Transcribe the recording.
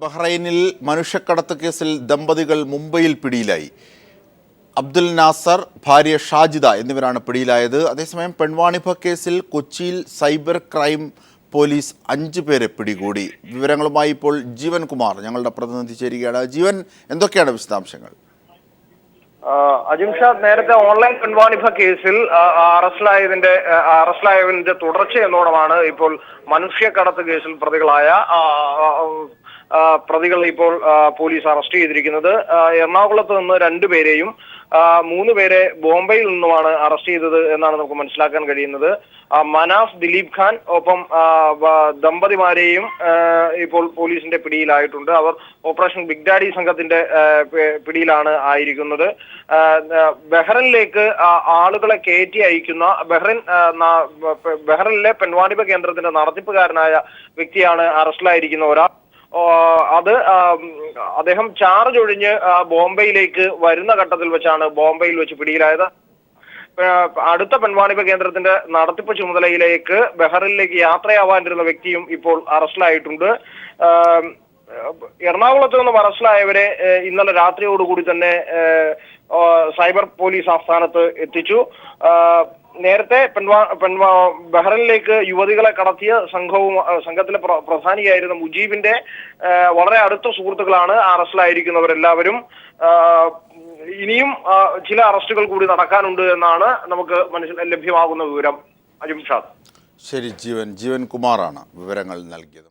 ബഹ്റൈനിൽ മനുഷ്യക്കടത്ത് കേസിൽ ദമ്പതികൾ മുംബൈയിൽ പിടിയിലായി. അബ്ദുൽ നാസർ, ഭാര്യ ഷാജിദ എന്നിവരാണ് പിടിയിലായത്. അതേസമയം പെൺവാണിഭ കേസിൽ കൊച്ചിയിൽ സൈബർ ക്രൈം പോലീസ് 5 പേരെ പിടികൂടി. വിവരങ്ങളുമായി ഇപ്പോൾ ജീവൻ കുമാർ ഞങ്ങളുടെ പ്രതിനിധി ചേരുകയാണ്. ജീവൻ, എന്തൊക്കെയാണ് വിശദാംശങ്ങൾ? അജിംഷാദ്, നേരത്തെ ഓൺലൈൻ പെൺവാണിഭ കേസിൽ അറസ്റ്റിലായതിന്റെ തുടർച്ച എന്നോണമാണ് ഇപ്പോൾ മനുഷ്യക്കടത്ത് കേസിൽ പ്രതികൾ ഇപ്പോൾ പോലീസ് അറസ്റ്റ് ചെയ്തിരിക്കുന്നത്. എറണാകുളത്ത് നിന്ന് 2 പേരെയും 3 പേരെ ബോംബെയിൽ നിന്നുമാണ് അറസ്റ്റ് ചെയ്തത് എന്നാണ് നമുക്ക് മനസ്സിലാക്കാൻ കഴിയുന്നത്. മനാഫ്, ദിലീപ് ഖാൻ ഒപ്പം ദമ്പതിമാരെയും ഇപ്പോൾ പോലീസിന്റെ പിടിയിലായിട്ടുണ്ട്. അവർ ഓപ്പറേഷൻ ബിഗ് ഡാഡി സംഘത്തിന്റെ പിടിയിലാണ് ആയിരിക്കുന്നത്. ബഹ്റിനിലേക്ക് ആളുകളെ കയറ്റി അയക്കുന്ന ബഹ്റിനിലെ പെൺവാണിഭ കേന്ദ്രത്തിന്റെ നടത്തിപ്പുകാരനായ വ്യക്തിയാണ് അറസ്റ്റിലായിരിക്കുന്ന ഒരാൾ. അദ്ദേഹം ചാർജ് ഒഴിഞ്ഞ് ബോംബെയിലേക്ക് വരുന്ന ഘട്ടത്തിൽ വെച്ചാണ് ബോംബെയിൽ വെച്ച് പിടിയിലായത്. അടുത്ത പെൺവാണിഭ കേന്ദ്രത്തിന്റെ നടത്തിപ്പ് ചുമതലയിലേക്ക് ബഹ്റിനിലേക്ക് യാത്രയാവാനിരുന്ന വ്യക്തിയും ഇപ്പോൾ അറസ്റ്റിലായിട്ടുണ്ട്. എറണാകുളത്ത് നിന്നും അറസ്റ്റിലായവരെ ഇന്നലെ രാത്രിയോടുകൂടി തന്നെ സൈബർ പോലീസ് ആസ്ഥാനത്ത് എത്തിച്ചു. നേരത്തെ ബഹ്റിനിലേക്ക് യുവതികളെ കടത്തിയ സംഘത്തിലെ പ്രധാനിയായിരുന്ന മുജീബിന്റെ വളരെ അടുത്ത സുഹൃത്തുക്കളാണ് അറസ്റ്റിലായിരിക്കുന്നവരെല്ലാവരും. ഇനിയും ചില അറസ്റ്റുകൾ കൂടി നടക്കാനുണ്ട് എന്നാണ് നമുക്ക് ലഭ്യമാകുന്ന വിവരം. അജിംഷാദ്. ശരി, ജീവൻ കുമാറാണ് വിവരങ്ങൾ നൽകിയത്.